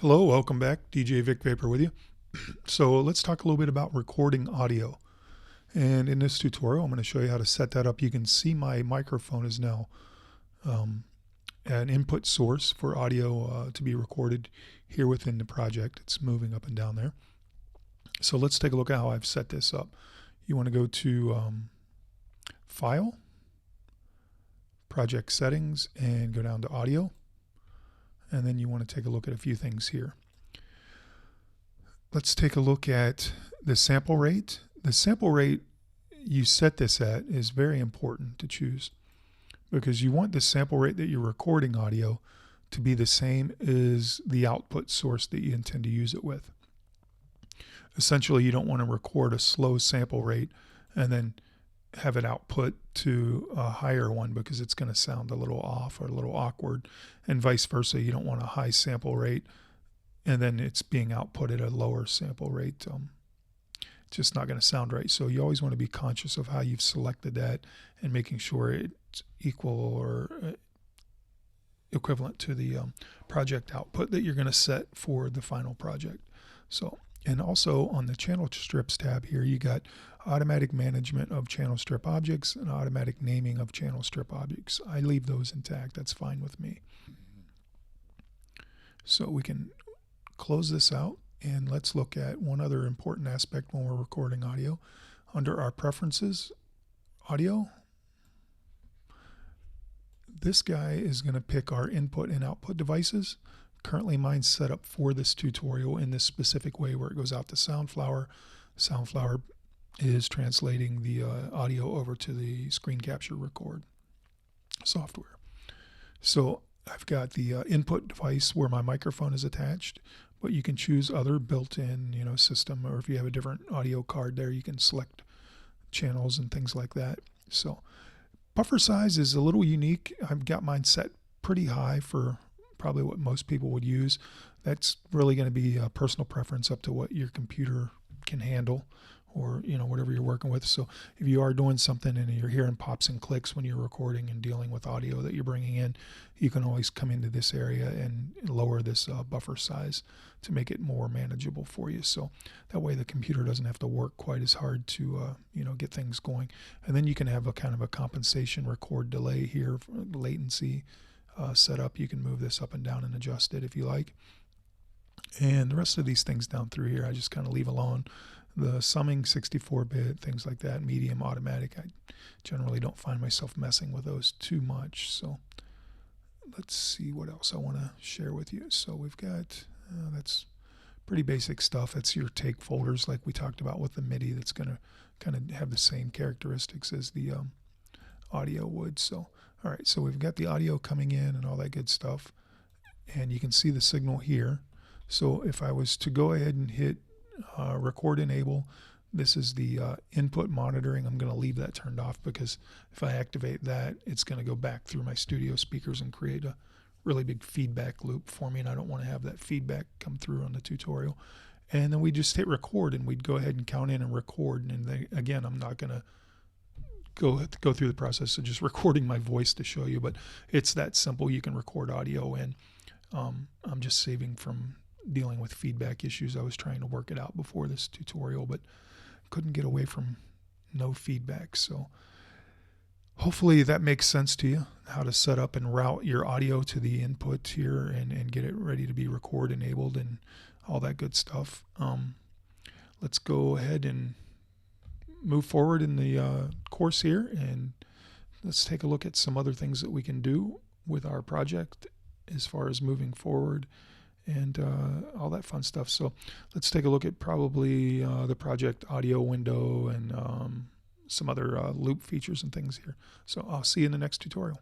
Hello, welcome back. DJ Vic Vapor with you. So let's talk a little bit about recording audio. And in this tutorial, I'm going to show you how to set that up. You can see my microphone is now an input source for audio to be recorded here within the project. It's moving up and down there. So let's take a look at how I've set this up. You want to go to File, Project Settings, and go down to Audio. And then you want to take a look at a few things here. Let's take a look at the sample rate. The sample rate you set this at is very important to choose because you want the sample rate that you're recording audio to be the same as the output source that you intend to use it with. Essentially, you don't want to record a slow sample rate and then have it output to a higher one because it's going to sound a little off or a little awkward, and vice versa. You don't want a high sample rate and then it's being output at a lower sample rate. It's just not going to sound right. So you always want to be conscious of how you've selected that and making sure it's equal or equivalent to the project output that you're going to set for the final project. So, and also on the channel strips tab here, you got automatic management of channel strip objects and automatic naming of channel strip objects. I leave those intact. That's fine with me. So we can close this out and let's look at one other important aspect when we're recording audio. Under our preferences, audio, this guy is going to pick our input and output devices. Currently mine's set up for this tutorial in this specific way where it goes out to Soundflower. Soundflower is translating the audio over to the screen capture record software. So I've got the input device where my microphone is attached, but you can choose other built-in, system, or if you have a different audio card there, you can select channels and things like that. So buffer size is a little unique. I've got mine set pretty high for probably what most people would use. That's really going to be a personal preference up to what your computer can handle or whatever you're working with. So if you are doing something and you're hearing pops and clicks when you're recording and dealing with audio that you're bringing in, you can always come into this area and lower this buffer size to make it more manageable for you. So that way the computer doesn't have to work quite as hard to get things going. And then you can have a kind of a compensation record delay here, latency set up. You can move this up and down and adjust it if you like. And the rest of these things down through here I just kind of leave alone. The summing, 64-bit, things like that, medium, automatic. I generally don't find myself messing with those too much. So let's see what else I want to share with you. So we've got, that's pretty basic stuff. That's your take folders like we talked about with the MIDI. That's going to kind of have the same characteristics as the audio would. So, all right, so we've got the audio coming in and all that good stuff. And you can see the signal here. So if I was to go ahead and hit record enable, this is the input monitoring. I'm going to leave that turned off because if I activate that, it's going to go back through my studio speakers and create a really big feedback loop for me, and I don't want to have that feedback come through on the tutorial. And then we just hit record and we'd go ahead and count in and record. And then, again, I'm not going to go through the process of just recording my voice to show you, but it's that simple. You can record audio, and I'm just saving from dealing with feedback issues. I was trying to work it out before this tutorial, but couldn't get away from no feedback. So hopefully that makes sense to you, how to set up and route your audio to the input here and get it ready to be record enabled and all that good stuff. Let's go ahead and move forward in the course here, and let's take a look at some other things that we can do with our project as far as moving forward and all that fun stuff. So let's take a look at probably the project audio window and some other loop features and things here. So I'll see you in the next tutorial.